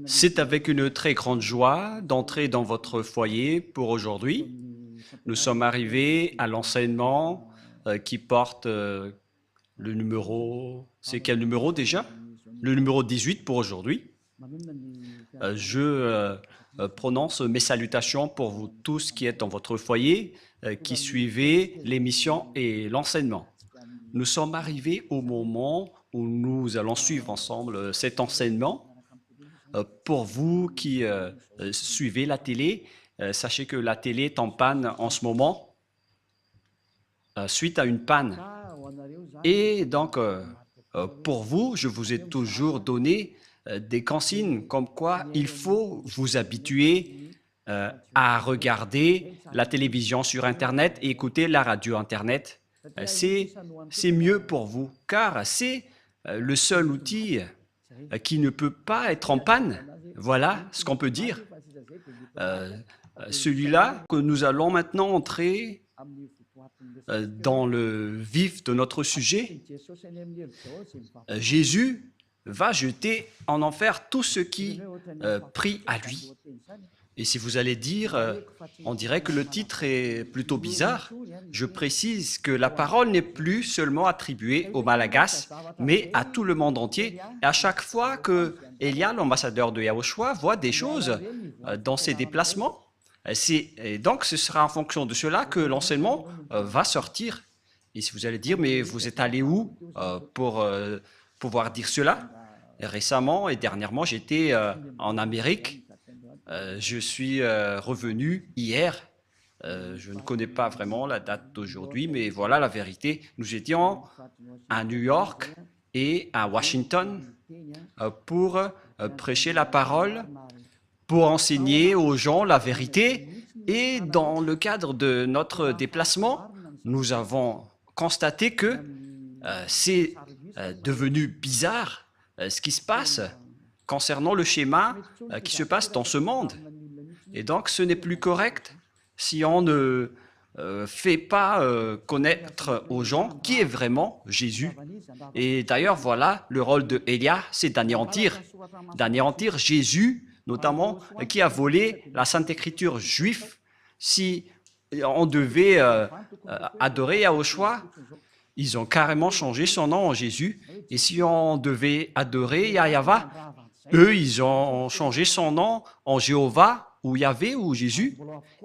C'est avec une très grande joie d'entrer dans votre foyer pour aujourd'hui. Nous sommes arrivés à l'enseignement qui porte le numéro... C'est quel numéro déjà? Le numéro 18 pour aujourd'hui. Je prononce mes salutations pour vous tous qui êtes dans votre foyer, qui suivez l'émission et l'enseignement. Nous sommes arrivés au moment où nous allons suivre ensemble cet enseignement. Pour vous qui suivez la télé, sachez que la télé est en panne en ce moment, suite à une panne. Et donc, pour vous, je vous ai toujours donné des consignes comme quoi il faut vous habituer à regarder la télévision sur Internet et écouter la radio Internet. C'est mieux pour vous, car c'est le seul outil qui ne peut pas être en panne. Voilà ce qu'on peut dire. Celui-là que nous allons maintenant entrer dans le vif de notre sujet. Jésus va jeter en enfer tous ceux qui prient à lui. Et si vous allez dire, on dirait que le titre est plutôt bizarre, je précise que la parole n'est plus seulement attribuée aux Malagasy, mais à tout le monde entier. Et à chaque fois que Elia, l'ambassadeur de Yahushua, voit des choses dans ses déplacements, et donc ce sera en fonction de cela que l'enseignement va sortir. Et si vous allez dire, mais vous êtes allé où pour pouvoir dire cela? Récemment et dernièrement, j'étais en Amérique. Je suis revenu hier. Je ne connais pas vraiment la date d'aujourd'hui, mais voilà la vérité. Nous étions à New York et à Washington pour prêcher la parole, pour enseigner aux gens la vérité. Et dans le cadre de notre déplacement, nous avons constaté que c'est devenu bizarre ce qui se passe concernant le schéma qui se passe dans ce monde. Et donc, ce n'est plus correct si on ne fait pas connaître aux gens qui est vraiment Jésus. Et d'ailleurs, voilà, le rôle de Elia, c'est d'anéantir Jésus, notamment, qui a volé la Sainte Écriture juive. Si on devait adorer Yahushua, ils ont carrément changé son nom en Jésus. Et si on devait adorer Yahva, eux, ils ont changé son nom en Jéhovah, ou Yahvé, ou Jésus.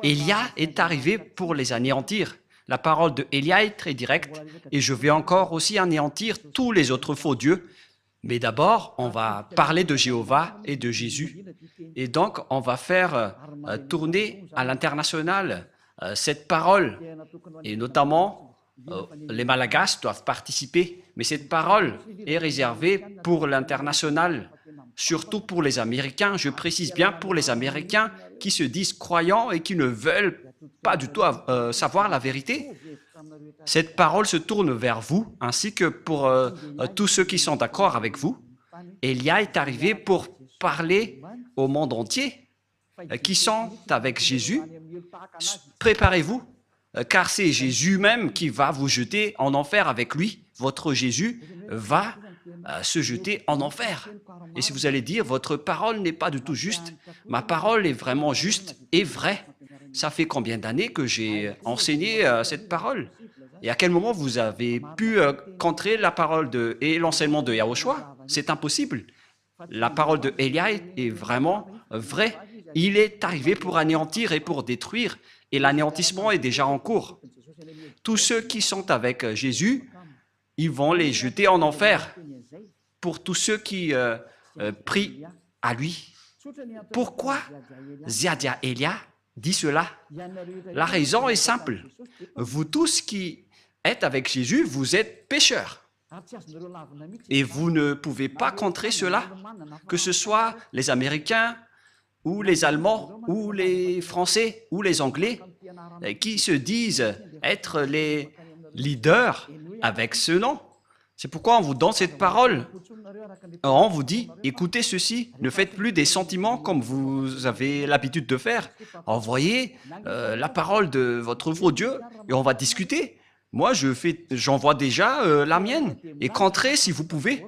Elia est arrivé pour les anéantir. La parole de Elia est très directe, et je vais encore aussi anéantir tous les autres faux dieux. Mais d'abord, on va parler de Jéhovah et de Jésus. Et donc, on va faire tourner à l'international cette parole, et notamment, les Malagasy doivent participer, mais cette parole est réservée pour l'international, surtout pour les Américains. Je précise bien pour les Américains qui se disent croyants et qui ne veulent pas du tout savoir la vérité. Cette parole se tourne vers vous, ainsi que pour tous ceux qui sont d'accord avec vous. Elia est arrivé pour parler au monde entier, qui sont avec Jésus. Préparez-vous, car c'est Jésus même qui va vous jeter en enfer avec lui. Votre Jésus va se jeter en enfer. Et si vous allez dire, votre parole n'est pas du tout juste, ma parole est vraiment juste et vraie. Ça fait combien d'années que j'ai enseigné cette parole? Et à quel moment vous avez pu contrer la parole et l'enseignement de Yahushua? C'est impossible. La parole de Elia est vraiment vraie. Il est arrivé pour anéantir et pour détruire, et l'anéantissement est déjà en cours. Tous ceux qui sont avec Jésus, ils vont les jeter en enfer. Pour tous ceux qui prient à lui. Pourquoi Ziadia Elia dit cela? La raison est simple. Vous tous qui êtes avec Jésus, vous êtes pécheurs. Et vous ne pouvez pas contrer cela, que ce soit les Américains, ou les Allemands, ou les Français, ou les Anglais, qui se disent être les leaders avec ce nom. C'est pourquoi on vous donne cette parole. On vous dit, écoutez ceci, ne faites plus des sentiments comme vous avez l'habitude de faire. Envoyez la parole de votre faux Dieu et on va discuter. Moi, j'envoie déjà la mienne. Et contrez si vous pouvez.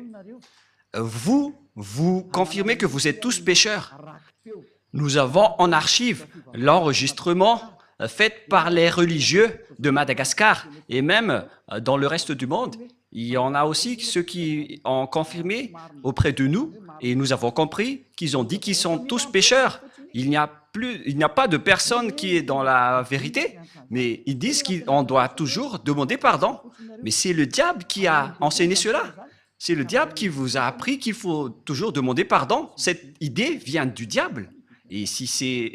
Vous vous confirmez que vous êtes tous pécheurs. Nous avons en archive l'enregistrement fait par les religieux de Madagascar et même dans le reste du monde. Il y en a aussi ceux qui ont confirmé auprès de nous et nous avons compris qu'ils ont dit qu'ils sont tous pécheurs. Il n'y a pas de personne qui est dans la vérité, mais ils disent qu'on doit toujours demander pardon. Mais c'est le diable qui a enseigné cela. C'est le diable qui vous a appris qu'il faut toujours demander pardon. Cette idée vient du diable. Et si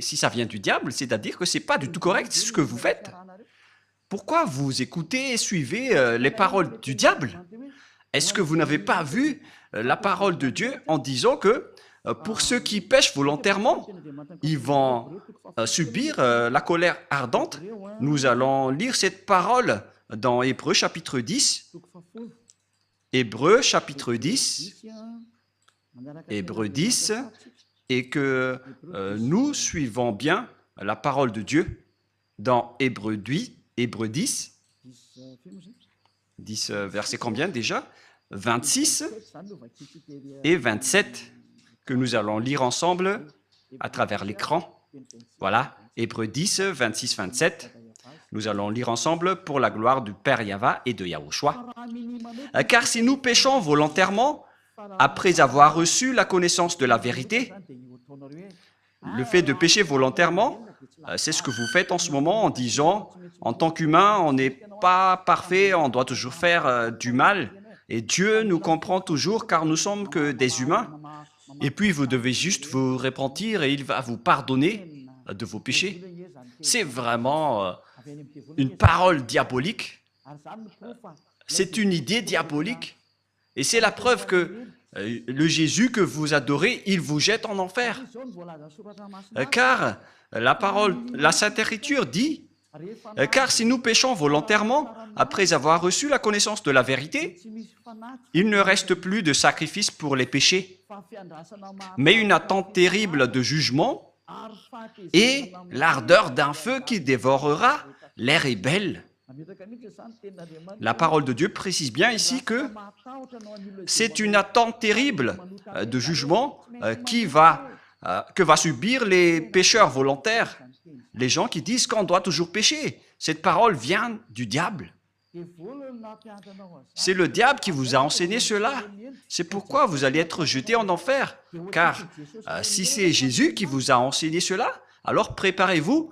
ça vient du diable, c'est-à-dire que ce n'est pas du tout correct ce que vous faites. Pourquoi vous écoutez et suivez les paroles du diable? Est-ce que vous n'avez pas vu la parole de Dieu en disant que pour ceux qui pêchent volontairement, ils vont subir la colère ardente? Nous allons lire cette parole dans Hébreux chapitre 10. Hébreux chapitre 10. Hébreux 10. Et que nous suivons bien la parole de Dieu dans Hébreux 10. 10 verset combien déjà? 26 et 27 que nous allons lire ensemble à travers l'écran. Voilà, Hébreux 10, 26, 27. Nous allons lire ensemble pour la gloire du Père Yahva et de Yahushua. Car si nous péchons volontairement, après avoir reçu la connaissance de la vérité, le fait de pécher volontairement, c'est ce que vous faites en ce moment en disant, en tant qu'humain, on n'est pas parfait, on doit toujours faire du mal. Et Dieu nous comprend toujours car nous sommes que des humains. Et puis vous devez juste vous repentir et il va vous pardonner de vos péchés. C'est vraiment une parole diabolique. C'est une idée diabolique. Et c'est la preuve que le Jésus que vous adorez, il vous jette en enfer. Car la Sainte Écriture dit, car si nous péchons volontairement, après avoir reçu la connaissance de la vérité, il ne reste plus de sacrifice pour les péchés, mais une attente terrible de jugement et l'ardeur d'un feu qui dévorera les rebelles. La parole de Dieu précise bien ici que c'est une attente terrible de jugement que va subir les pécheurs volontaires, les gens qui disent qu'on doit toujours pécher. Cette parole vient du diable. C'est le diable qui vous a enseigné cela. C'est pourquoi vous allez être jetés en enfer. Car si c'est Jésus qui vous a enseigné cela, alors préparez-vous,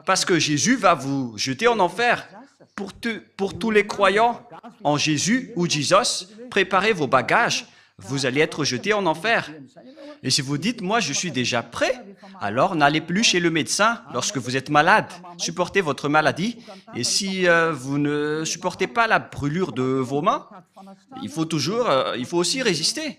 parce que Jésus va vous jeter en enfer. Pour tous les croyants en Jésus ou Jesus, préparez vos bagages. Vous allez être jetés en enfer. Et si vous dites, moi je suis déjà prêt, alors n'allez plus chez le médecin lorsque vous êtes malade. Supportez votre maladie. Et si vous ne supportez pas la brûlure de vos mains, il faut aussi résister.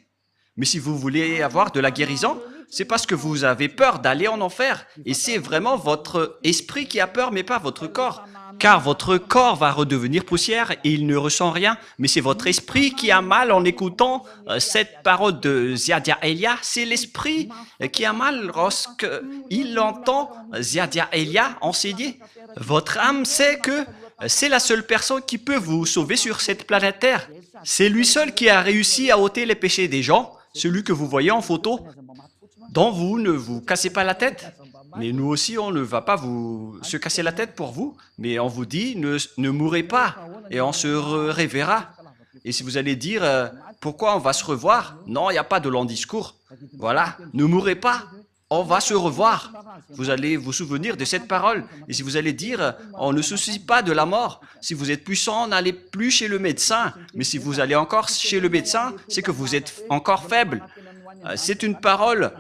Mais si vous voulez avoir de la guérison, c'est parce que vous avez peur d'aller en enfer. Et c'est vraiment votre esprit qui a peur, mais pas votre corps. Car votre corps va redevenir poussière et il ne ressent rien, mais c'est votre esprit qui a mal en écoutant cette parole de Ziadia Elia. C'est l'esprit qui a mal lorsqu'il entend Ziadia Elia enseigner. Votre âme sait que c'est la seule personne qui peut vous sauver sur cette planète Terre. C'est lui seul qui a réussi à ôter les péchés des gens, celui que vous voyez en photo, dont vous ne vous cassez pas la tête. Mais nous aussi, on ne va pas se casser la tête pour vous, mais on vous dit, ne mourrez pas, et on se reverra. Et si vous allez dire, pourquoi on va se revoir? Non, il n'y a pas de long discours. Voilà, ne mourrez pas, on va se revoir. Vous allez vous souvenir de cette parole. Et si vous allez dire, on ne se soucie pas de la mort. Si vous êtes puissant, n'allez plus chez le médecin. Mais si vous allez encore chez le médecin, c'est que vous êtes encore faible. C'est une parole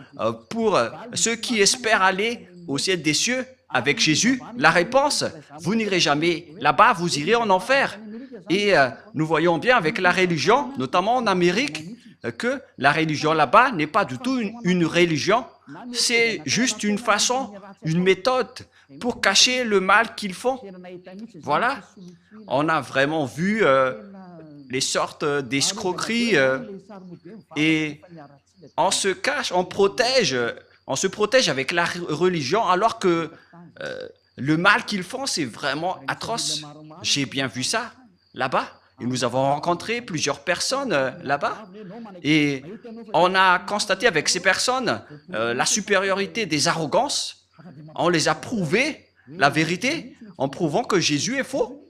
pour ceux qui espèrent aller au ciel des cieux avec Jésus. La réponse, vous n'irez jamais là-bas, vous irez en enfer. Et nous voyons bien avec la religion, notamment en Amérique, que la religion là-bas n'est pas du tout une religion. C'est juste une façon, une méthode pour cacher le mal qu'ils font. Voilà, on a vraiment vu les sortes d'escroqueries et on se cache, on se protège avec la religion alors que le mal qu'ils font, c'est vraiment atroce. J'ai bien vu ça là-bas. Et nous avons rencontré plusieurs personnes là-bas. Et on a constaté avec ces personnes la supériorité des arrogances. On les a prouvé la vérité en prouvant que Jésus est faux.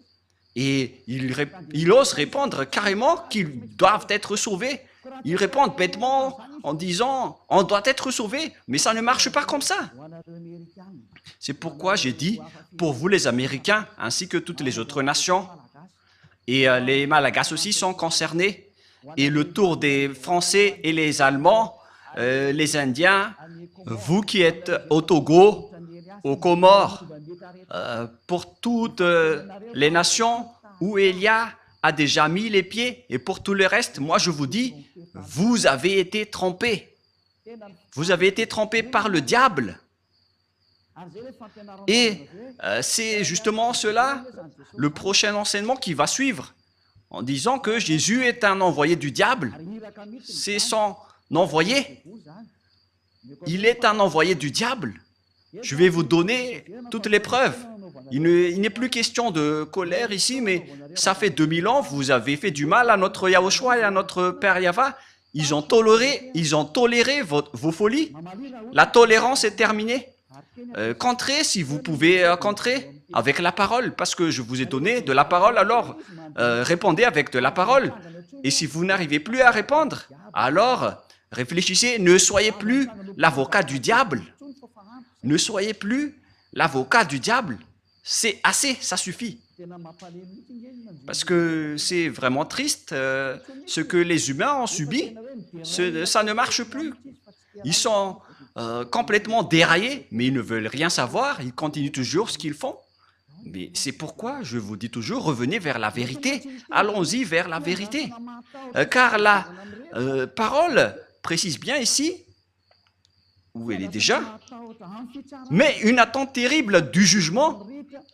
Et ils osent répondre carrément qu'ils doivent être sauvés. Ils répondent bêtement en disant « on doit être sauvé », mais ça ne marche pas comme ça. C'est pourquoi j'ai dit, pour vous les Américains, ainsi que toutes les autres nations, et les Malagasy aussi sont concernés, et le tour des Français et les Allemands, les Indiens, vous qui êtes au Togo, aux Comores, pour toutes les nations où Élia a déjà mis les pieds, et pour tout le reste, moi je vous dis, vous avez été trompés. Vous avez été trompés par le diable. Et c'est justement cela, le prochain enseignement qui va suivre, en disant que Jésus est un envoyé du diable. C'est son envoyé. Il est un envoyé du diable. Je vais vous donner toutes les preuves. Il n'est plus question de colère ici, mais ça fait 2000 ans, vous avez fait du mal à notre Yahushua et à notre Père Yahva. Ils ont toléré vos folies. La tolérance est terminée. Contrez si vous pouvez contrer avec la parole, parce que je vous ai donné de la parole, alors répondez avec de la parole. Et si vous n'arrivez plus à répondre, alors réfléchissez, ne soyez plus l'avocat du diable. Ne soyez plus l'avocat du diable. C'est assez, ça suffit. Parce que c'est vraiment triste ce que les humains ont subi. Ça ne marche plus. Ils sont complètement déraillés, mais ils ne veulent rien savoir. Ils continuent toujours ce qu'ils font. Mais c'est pourquoi je vous dis toujours, revenez vers la vérité. Allons-y vers la vérité. Car la parole précise bien ici, où elle est déjà, mais une attente terrible du jugement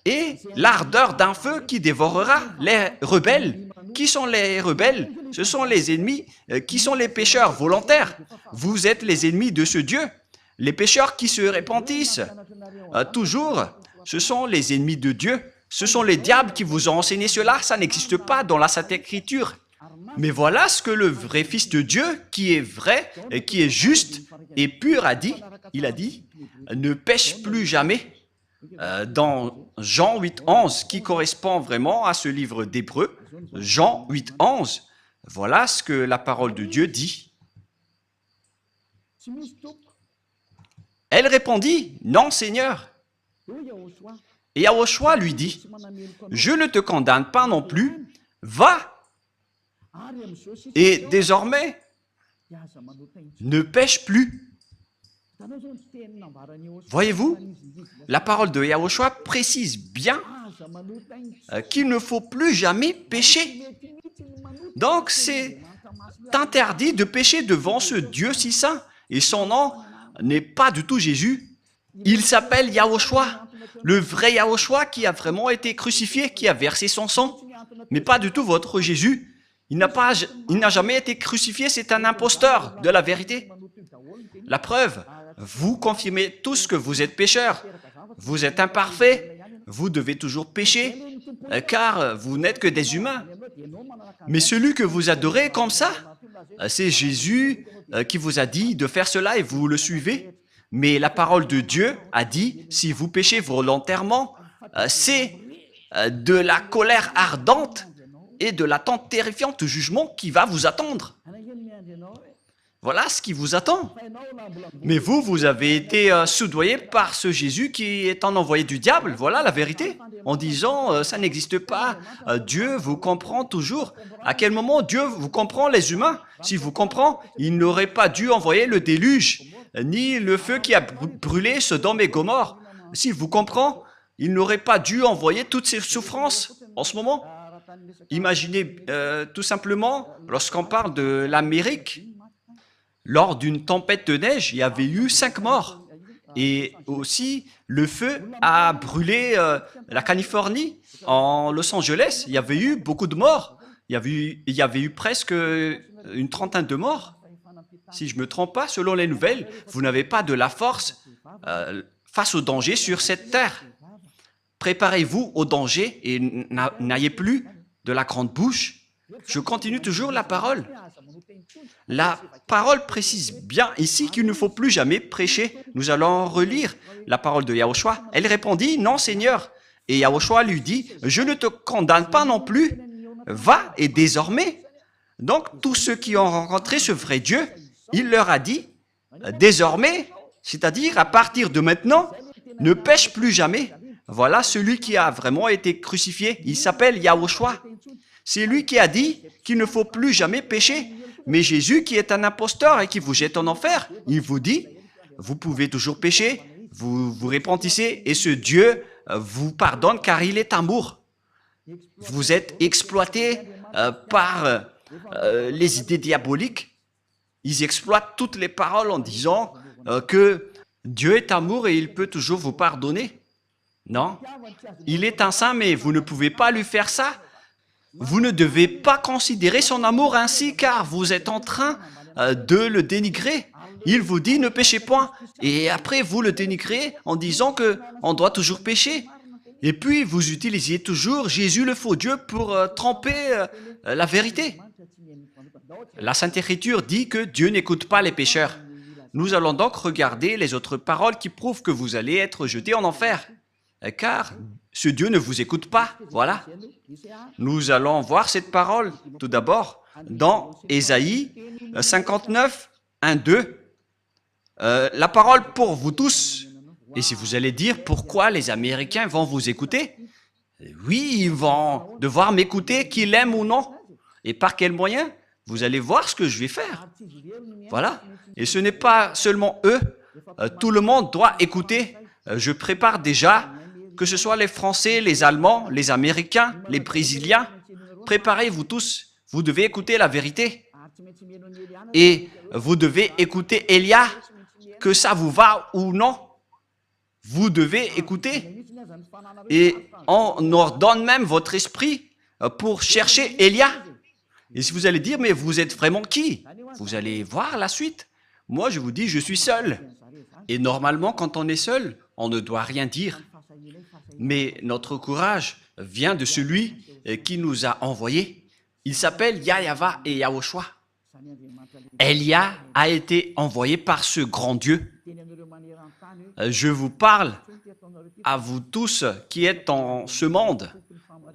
et l'ardeur d'un feu qui dévorera les rebelles. Qui sont les rebelles? Ce sont les ennemis, qui sont les pécheurs volontaires. Vous êtes les ennemis de ce Dieu. Les pécheurs qui se repentissent toujours, ce sont les ennemis de Dieu. Ce sont les diables qui vous ont enseigné cela. Ça n'existe pas dans la Sainte Écriture. Mais voilà ce que le vrai Fils de Dieu, qui est vrai, et qui est juste et pur, a dit. Il a dit, ne pêche plus jamais. Dans Jean 8, 11, qui correspond vraiment à ce livre d'Hébreux, Jean 8, 11, voilà ce que la parole de Dieu dit. Elle répondit, non Seigneur. Et Yahushua lui dit, je ne te condamne pas non plus, va. Et désormais, ne pêche plus. Voyez-vous, la parole de Yahushua précise bien qu'il ne faut plus jamais pécher. Donc, c'est interdit de pécher devant ce Dieu si saint. Et son nom n'est pas du tout Jésus. Il s'appelle Yahushua, le vrai Yahushua qui a vraiment été crucifié, qui a versé son sang, mais pas du tout votre Jésus. Il n'a jamais été crucifié, c'est un imposteur de la vérité. La preuve, vous confirmez tous que vous êtes pécheurs. Vous êtes imparfaits, vous devez toujours pécher, car vous n'êtes que des humains. Mais celui que vous adorez comme ça, c'est Jésus qui vous a dit de faire cela et vous le suivez. Mais la parole de Dieu a dit, si vous péchez volontairement, c'est de la colère ardente et de l'attente terrifiante du jugement qui va vous attendre. Voilà ce qui vous attend. Mais vous avez été soudoyé par ce Jésus qui est un envoyé du diable. Voilà la vérité. En disant, ça n'existe pas. Dieu vous comprend toujours. À quel moment Dieu vous comprend, les humains? S'il vous comprend, il n'aurait pas dû envoyer le déluge, ni le feu qui a brûlé Sodome et Gomorrhe. S'il vous comprend, il n'aurait pas dû envoyer toutes ces souffrances en ce moment. Imaginez tout simplement, lorsqu'on parle de l'Amérique, lors d'une tempête de neige, il y avait eu 5 morts. Et aussi, le feu a brûlé la Californie, en Los Angeles. Il y avait eu beaucoup de morts. Il y avait eu presque une trentaine de morts. Si je ne me trompe pas, selon les nouvelles, vous n'avez pas de la force face au danger sur cette terre. Préparez-vous au danger et n'ayez plus de la grande bouche. Je continue toujours la parole. La parole précise bien ici qu'il ne faut plus jamais prêcher. Nous allons relire la parole de Yahushua. Elle répondit, non Seigneur. Et Yahushua lui dit, je ne te condamne pas non plus. Va et désormais. Donc tous ceux qui ont rencontré ce vrai Dieu, il leur a dit, désormais, c'est-à-dire à partir de maintenant, ne pêche plus jamais. Voilà celui qui a vraiment été crucifié. Il s'appelle Yahushua. C'est lui qui a dit qu'il ne faut plus jamais pécher. Mais Jésus, qui est un imposteur et qui vous jette en enfer, il vous dit, vous pouvez toujours pécher, vous vous repentissez et ce Dieu vous pardonne car il est amour. Vous êtes exploité par les idées diaboliques. Ils exploitent toutes les paroles en disant que Dieu est amour et il peut toujours vous pardonner. Non, il est un saint, mais vous ne pouvez pas lui faire ça. Vous ne devez pas considérer son amour ainsi, car vous êtes en train de le dénigrer. Il vous dit ne péchez point, et après vous le dénigrez en disant qu'on doit toujours pécher. Et puis vous utilisiez toujours Jésus le faux Dieu pour tromper la vérité. La Sainte Écriture dit que Dieu n'écoute pas les pécheurs. Nous allons donc regarder les autres paroles qui prouvent que vous allez être jetés en enfer. Car ce Dieu ne vous écoute pas. Voilà. Nous allons voir cette parole tout d'abord dans Ésaïe 59, 1, 2. La parole pour vous tous. Et si vous allez dire pourquoi les Américains vont vous écouter, oui, ils vont devoir m'écouter, qu'ils l'aiment ou non. Et par quel moyen? Vous allez voir ce que je vais faire. Voilà. Et ce n'est pas seulement eux. Tout le monde doit écouter. Je prépare déjà, que ce soit les Français, les Allemands, les Américains, les Brésiliens. Préparez-vous tous. Vous devez écouter la vérité. Et vous devez écouter Élia, que ça vous va ou non. Vous devez écouter. Et on ordonne même votre esprit pour chercher Élia. Et si vous allez dire, mais vous êtes vraiment qui? Vous allez voir la suite. Moi, je vous dis, je suis seul. Et normalement, quand on est seul, on ne doit rien dire. Mais notre courage vient de celui qui nous a envoyés. Il s'appelle Yahava et Yahushua. Élia a été envoyé par ce grand Dieu. Je vous parle à vous tous qui êtes dans ce monde.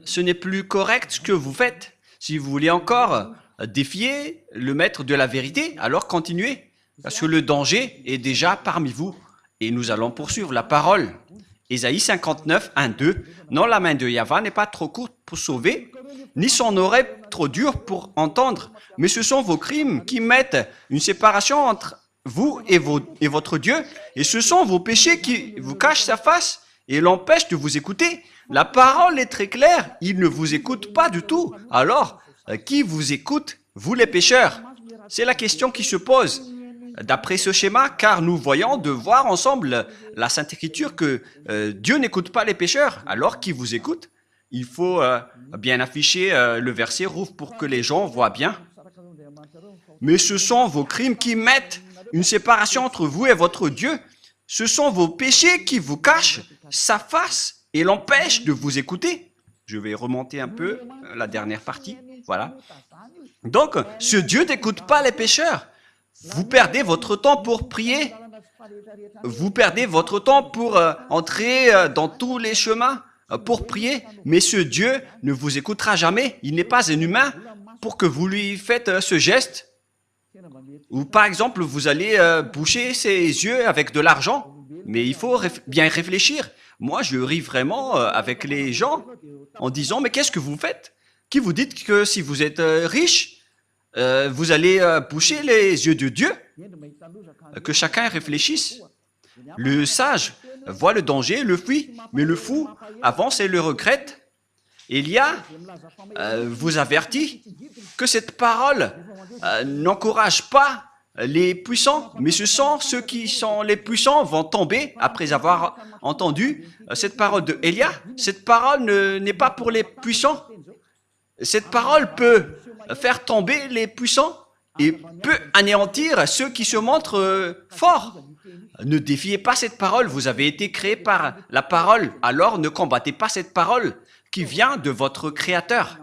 Ce n'est plus correct ce que vous faites. Si vous voulez encore défier le maître de la vérité, alors continuez, parce que le danger est déjà parmi vous. Et nous allons poursuivre la parole. Ésaïe 59, 1, 2. Non, la main de Yahva n'est pas trop courte pour sauver, ni son oreille trop dure pour entendre, mais ce sont vos crimes qui mettent une séparation entre vous et votre Dieu, et ce sont vos péchés qui vous cachent sa face et l'empêchent de vous écouter. La parole est très claire, il ne vous écoute pas du tout. Alors, qui vous écoute, vous les pécheurs? C'est la question qui se pose. D'après ce schéma, car nous voyons de voir ensemble la Sainte Écriture que Dieu n'écoute pas les pécheurs. Alors, qui vous écoute? Il faut bien afficher le verset rouge pour que les gens voient bien. Mais ce sont vos crimes qui mettent une séparation entre vous et votre Dieu. Ce sont vos péchés qui vous cachent sa face et l'empêchent de vous écouter. Je vais remonter un peu la dernière partie. Voilà. Donc, ce Dieu n'écoute pas les pécheurs. Vous perdez votre temps pour prier. Vous perdez votre temps pour entrer dans tous les chemins pour prier. Mais ce Dieu ne vous écoutera jamais. Il n'est pas un humain pour que vous lui faites ce geste. Ou par exemple, vous allez boucher ses yeux avec de l'argent. Mais il faut bien réfléchir. Moi, je ris vraiment avec les gens en disant, mais qu'est-ce que vous faites? Qui vous dites que si vous êtes riche, vous allez boucher les yeux de Dieu? Que chacun réfléchisse. Le sage voit le danger, le fuit, mais le fou avance et le regrette. Élia vous avertit que cette parole n'encourage pas les puissants, mais ce sont ceux qui sont les puissants vont tomber après avoir entendu cette parole de Élia. Cette parole n'est pas pour les puissants. Cette parole peut faire tomber les puissants et peut anéantir ceux qui se montrent forts. Ne défiez pas cette parole, vous avez été créé par la parole, alors ne combattez pas cette parole qui vient de votre Créateur.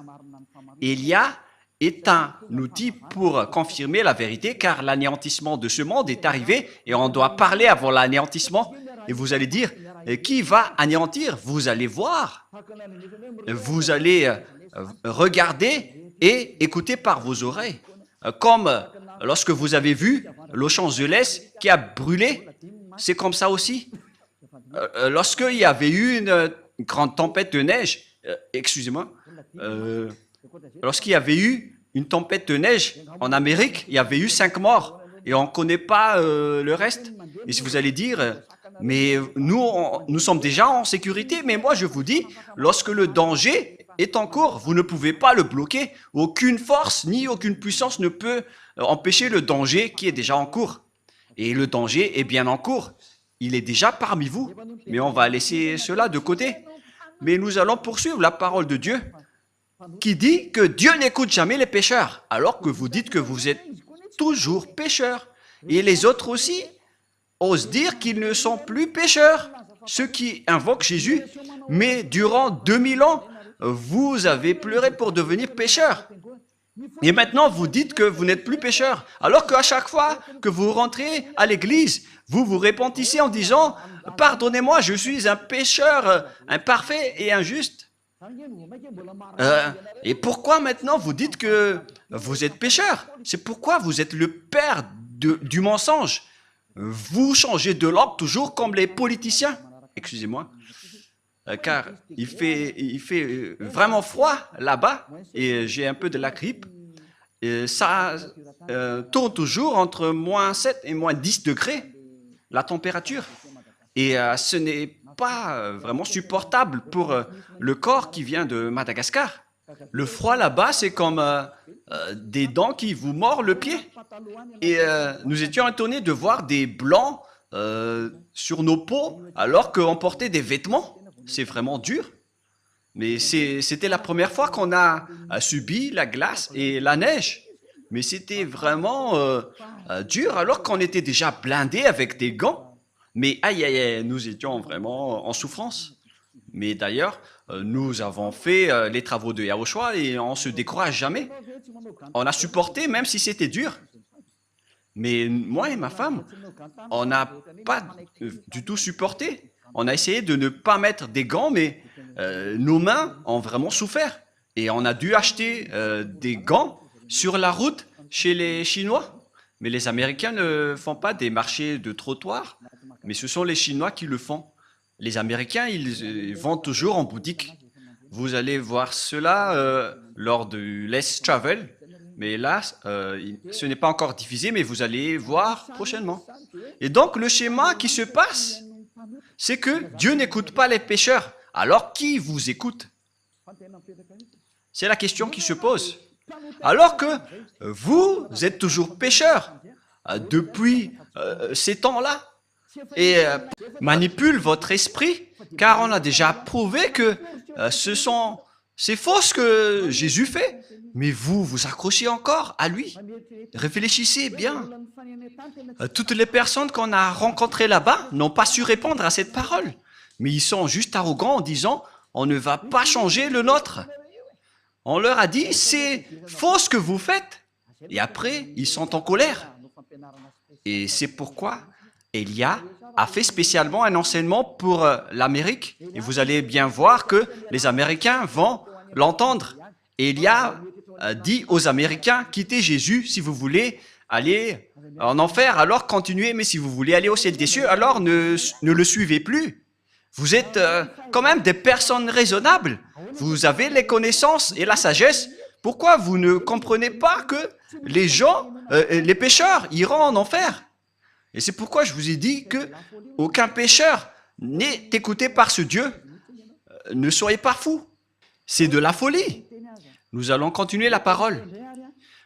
Élia est un outil pour confirmer la vérité, car l'anéantissement de ce monde est arrivé et on doit parler avant l'anéantissement. Et vous allez dire, qui va anéantir? Vous allez voir, vous allez regarder et écouter par vos oreilles. Comme lorsque vous avez vu Los Angeles qui a brûlé, c'est comme ça aussi. Lorsqu'il y avait eu une grande tempête de neige, excusez-moi, lorsqu'il y avait eu une tempête de neige en Amérique, il y avait eu 5 morts et on ne connaît pas le reste. Et si vous allez dire, mais nous sommes déjà en sécurité, mais moi je vous dis, lorsque le danger est en cours, vous ne pouvez pas le bloquer. Aucune force ni aucune puissance ne peut empêcher le danger qui est déjà en cours. Et le danger est bien en cours. Il est déjà parmi vous, mais on va laisser cela de côté. Mais nous allons poursuivre la parole de Dieu qui dit que Dieu n'écoute jamais les pécheurs, alors que vous dites que vous êtes toujours pécheurs. Et les autres aussi osent dire qu'ils ne sont plus pécheurs, ceux qui invoquent Jésus. Mais durant 2000 ans, vous avez pleuré pour devenir pécheurs. Et maintenant, vous dites que vous n'êtes plus pécheur, alors qu'à chaque fois que vous rentrez à l'église, vous vous repentissez en disant « Pardonnez-moi, je suis un pécheur imparfait et injuste. » Et pourquoi maintenant vous dites que vous êtes pécheur? C'est pourquoi vous êtes le père du mensonge. Vous changez de langue toujours comme les politiciens. Excusez-moi. Car il fait vraiment froid là-bas et j'ai un peu de la grippe. Et ça tourne toujours entre moins 7 et moins 10 degrés, la température. Et ce n'est pas vraiment supportable pour le corps qui vient de Madagascar. Le froid là-bas, c'est comme des dents qui vous mordent le pied. Et nous étions étonnés de voir des blancs sur nos peaux alors qu'on portait des vêtements. C'est vraiment dur. Mais c'était la première fois qu'on a subi la glace et la neige. Mais c'était vraiment dur alors qu'on était déjà blindés avec des gants. Mais aïe, aïe, aïe, nous étions vraiment en souffrance. Mais d'ailleurs, nous avons fait les travaux de Yahushua et on ne se décourage jamais. On a supporté même si c'était dur. Mais moi et ma femme, on n'a pas du tout supporté. On a essayé de ne pas mettre des gants, mais nos mains ont vraiment souffert. Et on a dû acheter des gants sur la route chez les Chinois. Mais les Américains ne font pas des marchés de trottoirs, mais ce sont les Chinois qui le font. Les Américains, ils vendent toujours en boutique. Vous allez voir cela lors du Let's Travel. Mais là, ce n'est pas encore diffusé, mais vous allez voir prochainement. Et donc, le schéma qui se passe, c'est que Dieu n'écoute pas les pécheurs. Alors, qui vous écoute? C'est la question qui se pose. Alors que vous êtes toujours pécheurs depuis ces temps-là et manipule votre esprit, car on a déjà prouvé que c'est faux ce que Jésus fait. Mais vous vous accrochez encore à lui. Réfléchissez bien. Toutes les personnes qu'on a rencontrées là-bas n'ont pas su répondre à cette parole. Mais ils sont juste arrogants en disant « on ne va pas changer le nôtre ». On leur a dit « c'est faux ce que vous faites ». Et après, ils sont en colère. Et c'est pourquoi Elia a fait spécialement un enseignement pour l'Amérique. Et vous allez bien voir que les Américains vont l'entendre. Elia dit aux Américains, quittez Jésus si vous voulez aller en enfer, alors continuez, mais si vous voulez aller au ciel des cieux, alors ne le suivez plus. Vous êtes quand même des personnes raisonnables. Vous avez les connaissances et la sagesse. Pourquoi vous ne comprenez pas que les gens, les pécheurs, iront en enfer? Et c'est pourquoi je vous ai dit que aucun pécheur n'est écouté par ce Dieu. Ne soyez pas fous. C'est de la folie. Nous allons continuer la parole.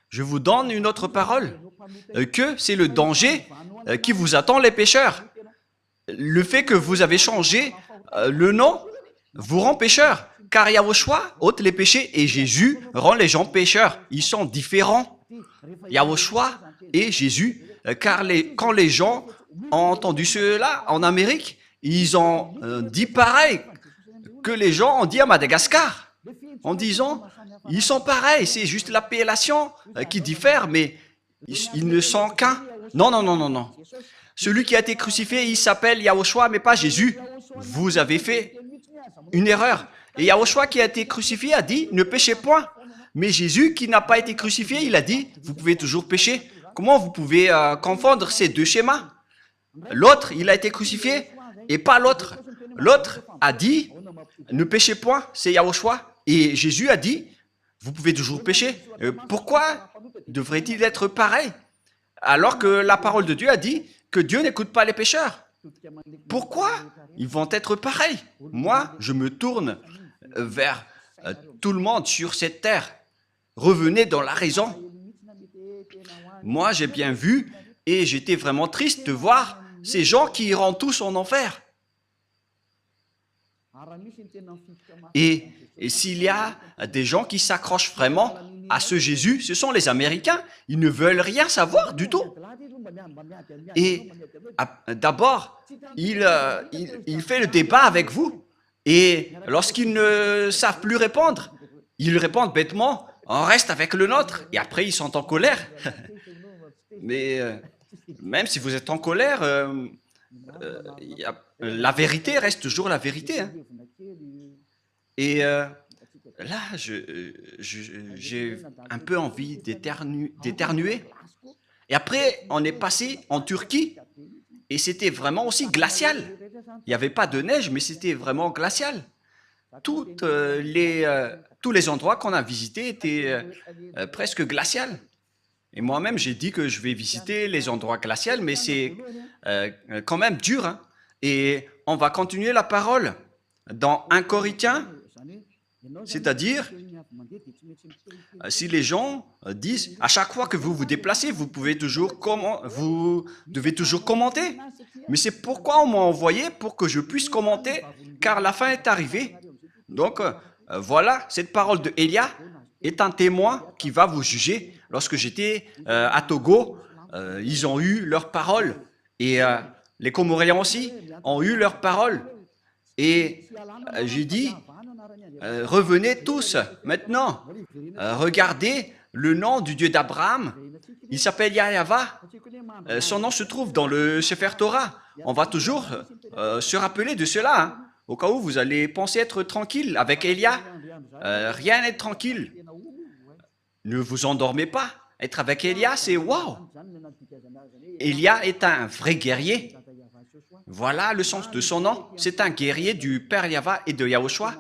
Je vous donne une autre parole, que c'est le danger qui vous attend les pécheurs. Le fait que vous avez changé le nom vous rend pécheur, car Yahushua ôte les péchés et Jésus rend les gens pécheurs. Ils sont différents. Yahushua et Jésus, car quand les gens ont entendu cela en Amérique, ils ont dit pareil que les gens ont dit à Madagascar. en disant, ils sont pareils, c'est juste l'appellation qui diffère, mais ils ne sont qu'un. Non, non, non, non, non. Celui qui a été crucifié, il s'appelle Yahushua, mais pas Jésus. Vous avez fait une erreur. Et Yahushua qui a été crucifié a dit, ne péchez point. Mais Jésus qui n'a pas été crucifié, il a dit, vous pouvez toujours pécher. Comment vous pouvez confondre ces deux schémas? L'autre, il a été crucifié et pas l'autre. L'autre a dit, ne péchez point, c'est Yahushua. Et Jésus a dit, vous pouvez toujours pécher. Pourquoi devrait-il être pareil? Alors que la parole de Dieu a dit que Dieu n'écoute pas les pécheurs. Pourquoi ils vont être pareils? Moi, je me tourne vers tout le monde sur cette terre. Revenez dans la raison. Moi, j'ai bien vu et j'étais vraiment triste de voir ces gens qui iront tous en enfer. Et s'il y a des gens qui s'accrochent vraiment à ce Jésus, ce sont les Américains. Ils ne veulent rien savoir du tout. Et d'abord, il fait le débat avec vous. Et lorsqu'ils ne savent plus répondre, ils répondent bêtement, on reste avec le nôtre. Et après, ils sont en colère. Mais même si vous êtes en colère, la vérité reste toujours la vérité. Hein. Et là, j'ai un peu envie d'éternuer. Et après, on est passé en Turquie et c'était vraiment aussi glacial. Il n'y avait pas de neige, mais c'était vraiment glacial. Tous les endroits qu'on a visités étaient presque glaciaux. Et moi-même, j'ai dit que je vais visiter les endroits glaciaux, mais c'est quand même dur. Hein. Et on va continuer la parole dans 1 Corinthiens, c'est-à-dire, si les gens disent, à chaque fois que vous vous déplacez, vous devez toujours commenter. Mais c'est pourquoi on m'a envoyé pour que je puisse commenter, car la fin est arrivée. Donc, voilà, cette parole de Elia est un témoin qui va vous juger. Lorsque j'étais à Togo, ils ont eu leur parole. Et les Comoriens aussi ont eu leur parole. Et j'ai dit, revenez tous maintenant. Regardez le nom du Dieu d'Abraham. Il s'appelle Yahva. Son nom se trouve dans le Sefer Torah. On va toujours se rappeler de cela. Hein. Au cas où vous allez penser être tranquille avec Elia, rien n'est tranquille. Ne vous endormez pas. Être avec Elia, c'est waouh. Elia est un vrai guerrier. Voilà le sens de son nom. C'est un guerrier du Père Yahva et de Yahushua.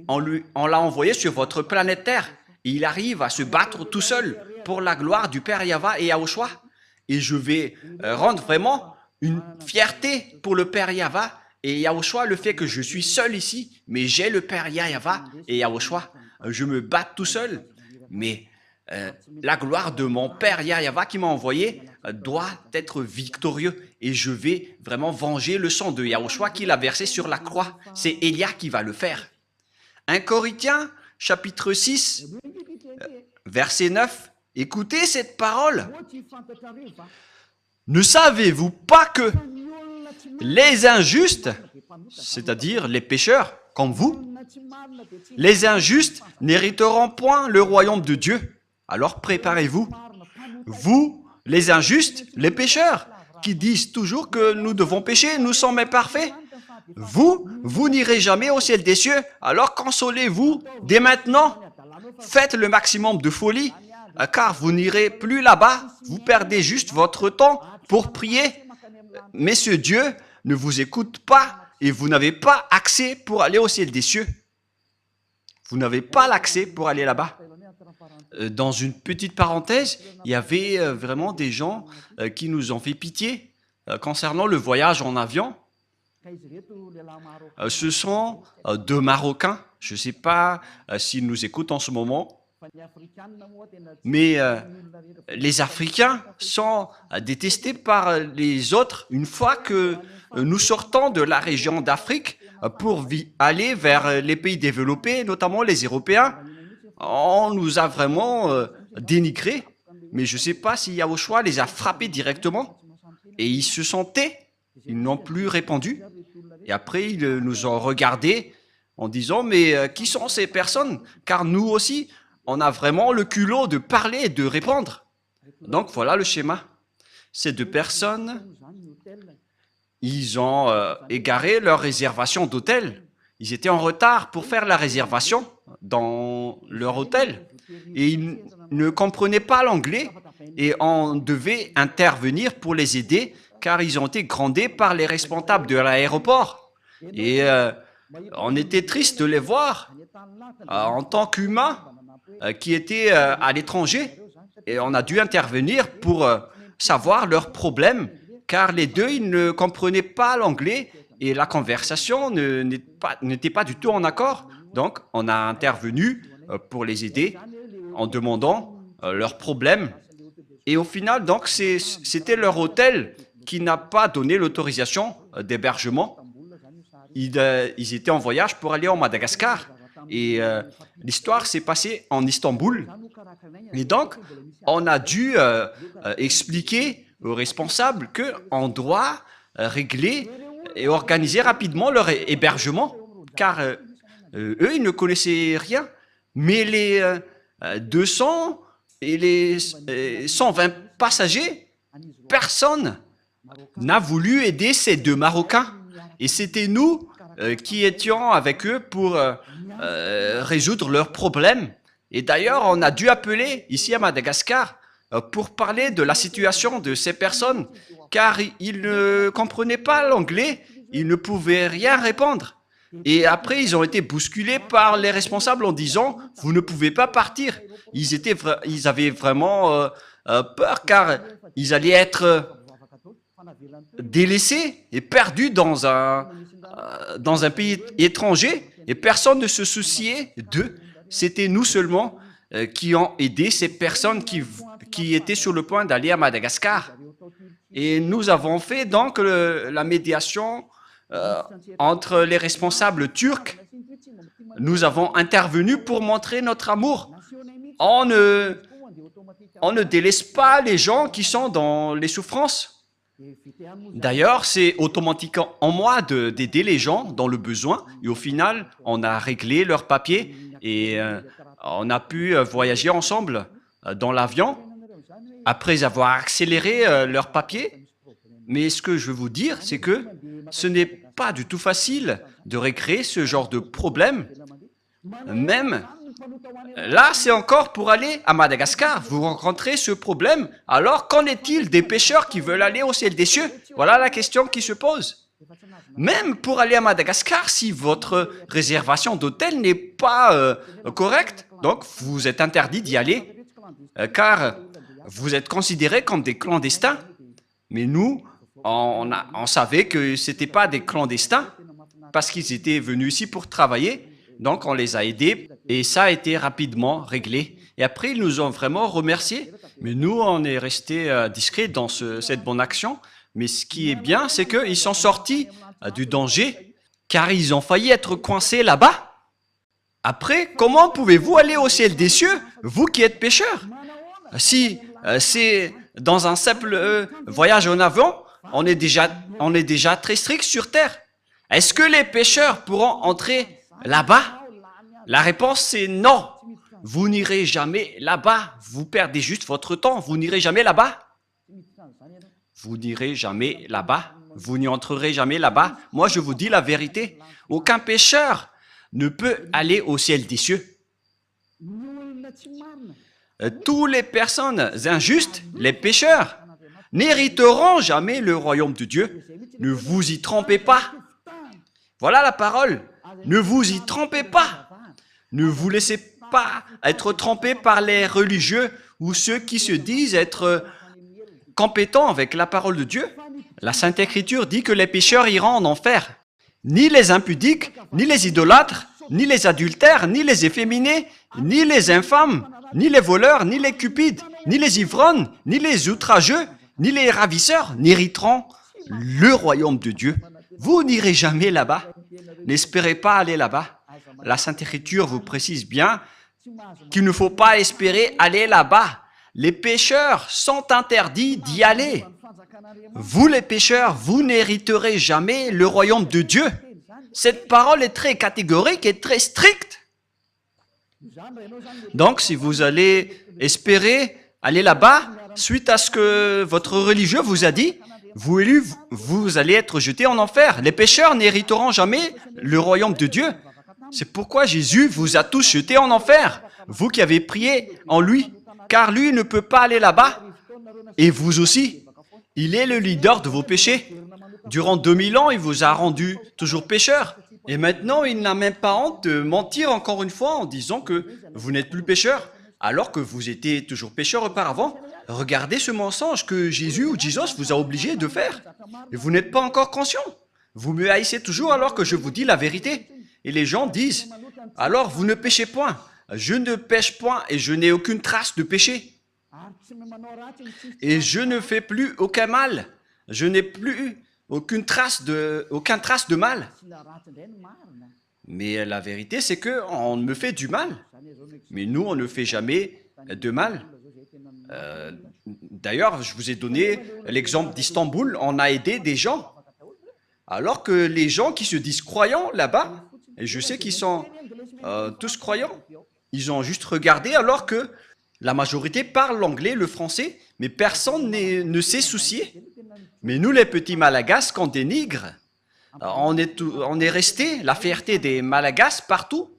On l'a envoyé sur votre planète Terre. Et il arrive à se battre tout seul pour la gloire du Père Yahva et Yahushua. Et je vais rendre vraiment une fierté pour le Père Yahva et Yahushua, le fait que je suis seul ici, mais j'ai le Père Yahva et Yahushua. Je me bats tout seul, mais la gloire de mon Père Yahva qui m'a envoyé doit être victorieux. Et je vais vraiment venger le sang de Yahushua qu'il a versé sur la croix. C'est Elia qui va le faire. 1 Corinthiens, chapitre 6, verset 9. Écoutez cette parole. Ne savez-vous pas que les injustes, c'est-à-dire les pécheurs comme vous, les injustes n'hériteront point le royaume de Dieu. Alors préparez-vous. Vous, les injustes, les pécheurs, qui disent toujours que nous devons pécher, nous sommes imparfaits. Vous n'irez jamais au ciel des cieux. Alors consolez-vous dès maintenant. Faites le maximum de folie, car vous n'irez plus là-bas. Vous perdez juste votre temps pour prier. Mais ce Dieu ne vous écoute pas et vous n'avez pas accès pour aller au ciel des cieux. Vous n'avez pas l'accès pour aller là-bas. Dans une petite parenthèse, il y avait vraiment des gens qui nous ont fait pitié concernant le voyage en avion. Ce sont deux Marocains. Je ne sais pas s'ils nous écoutent en ce moment. Mais les Africains sont détestés par les autres une fois que nous sortons de la région d'Afrique pour aller vers les pays développés, notamment les Européens. On nous a vraiment dénigrés, mais je ne sais pas si Yahushua les a frappés directement et ils se sont tais, ils n'ont plus répondu. Et après, ils nous ont regardés en disant, mais qui sont ces personnes? Car nous aussi, on a vraiment le culot de parler et de répondre. Donc voilà le schéma. Ces deux personnes, ils ont égaré leur réservation d'hôtel. Ils étaient en retard pour faire la réservation dans leur hôtel. Et ils ne comprenaient pas l'anglais et on devait intervenir pour les aider car ils ont été grondés par les responsables de l'aéroport. Et on était triste de les voir en tant qu'humains qui étaient à l'étranger. Et on a dû intervenir pour savoir leurs problèmes car les deux, ils ne comprenaient pas l'anglais et la conversation n'était pas du tout en accord. Donc, on a intervenu pour les aider en demandant leurs problèmes. Et au final, donc, c'était leur hôtel qui n'a pas donné l'autorisation d'hébergement. Ils étaient en voyage pour aller en Madagascar. Et l'histoire s'est passée en Istanbul. Et donc, on a dû expliquer aux responsables qu'on doit régler et organiser rapidement leur hébergement, car eux, ils ne connaissaient rien. Mais les 200 et les 120 passagers, personne n'a voulu aider ces deux Marocains. Et c'était nous qui étions avec eux pour résoudre leurs problèmes. Et d'ailleurs, on a dû appeler ici à Madagascar pour parler de la situation de ces personnes, car ils ne comprenaient pas l'anglais, ils ne pouvaient rien répondre. Et après, ils ont été bousculés par les responsables en disant « Vous ne pouvez pas partir ». Ils avaient vraiment peur, car ils allaient être délaissés et perdus dans un pays étranger, et personne ne se souciait d'eux. C'était nous seulement qui ont aidé ces personnes qui étaient sur le point d'aller à Madagascar. Et nous avons fait donc la médiation entre les responsables turcs. Nous avons intervenu pour montrer notre amour. On ne délaisse pas les gens qui sont dans les souffrances. D'ailleurs, c'est automatique en moi d'aider les gens dans le besoin. Et au final, on a réglé leurs papiers et on a pu voyager ensemble dans l'avion après avoir accéléré leurs papiers. Mais ce que je veux vous dire, c'est que ce n'est pas du tout facile de régler ce genre de problème. Même là, c'est encore pour aller à Madagascar. Vous rencontrez ce problème. Alors, qu'en est-il des pêcheurs qui veulent aller au ciel des cieux? Voilà la question qui se pose. Même pour aller à Madagascar, si votre réservation d'hôtel n'est pas correcte, donc vous êtes interdit d'y aller, car vous êtes considérés comme des clandestins. Mais nous, on savait que ce n'étaient pas des clandestins, parce qu'ils étaient venus ici pour travailler. Donc, on les a aidés et ça a été rapidement réglé. Et après, ils nous ont vraiment remerciés. Mais nous, on est restés discrets dans cette bonne action. Mais ce qui est bien, c'est qu'ils sont sortis du danger, car ils ont failli être coincés là-bas. Après, comment pouvez-vous aller au ciel des cieux, vous qui êtes pécheurs? Si c'est dans un simple voyage en avion, on est déjà très strict sur terre. Est-ce que les pécheurs pourront entrer là-bas? La réponse c'est non. Vous n'irez jamais là-bas. Vous perdez juste votre temps. Vous n'irez jamais là-bas. Vous n'irez jamais là-bas. Vous n'y entrerez jamais là-bas. Moi, je vous dis la vérité. Aucun pécheur ne peut aller au ciel des cieux. Toutes les personnes injustes, les pécheurs, n'hériteront jamais le royaume de Dieu. Ne vous y trompez pas. Voilà la parole. Ne vous y trompez pas. Ne vous laissez pas être trompés par les religieux ou ceux qui se disent être compétents avec la parole de Dieu. La Sainte Écriture dit que les pécheurs iront en enfer. Ni les impudiques, ni les idolâtres, ni les adultères, ni les efféminés, ni les infâmes, ni les voleurs, ni les cupides, ni les ivrognes, ni les outrageux, ni les ravisseurs n'hériteront le royaume de Dieu. Vous n'irez jamais là-bas. N'espérez pas aller là-bas. La Sainte Écriture vous précise bien qu'il ne faut pas espérer aller là-bas. Les pécheurs sont interdits d'y aller. Vous les pécheurs, vous n'hériterez jamais le royaume de Dieu. Cette parole est très catégorique et très stricte. Donc, si vous allez espérer aller là-bas, suite à ce que votre religieux vous a dit, vous allez être jeté en enfer. Les pécheurs n'hériteront jamais le royaume de Dieu. C'est pourquoi Jésus vous a tous jetés en enfer, vous qui avez prié en lui, car lui ne peut pas aller là-bas, et vous aussi. Il est le leader de vos péchés. Durant 2000 ans, il vous a rendu toujours pécheur. Et maintenant, il n'a même pas honte de mentir encore une fois en disant que vous n'êtes plus pécheur, alors que vous étiez toujours pécheur auparavant. Regardez ce mensonge que Jésus ou Jesus vous a obligé de faire. Et vous n'êtes pas encore conscient. Vous me haïssez toujours alors que je vous dis la vérité. Et les gens disent, alors vous ne péchez point. Je ne pêche point et je n'ai aucune trace de péché. Et je ne fais plus aucun mal. Je n'ai plus aucune trace de mal. Mais la vérité, c'est qu'on me fait du mal. Mais nous, on ne fait jamais de mal. D'ailleurs, je vous ai donné l'exemple d'Istanbul. On a aidé des gens. Alors que les gens qui se disent croyants là-bas, et je sais qu'ils sont tous croyants, ils ont juste regardé alors que la majorité parle l'anglais, le français, mais personne ne s'est soucié. Mais nous, les petits Malagasy, qu'on dénigre, on est resté la fierté des Malagasy partout.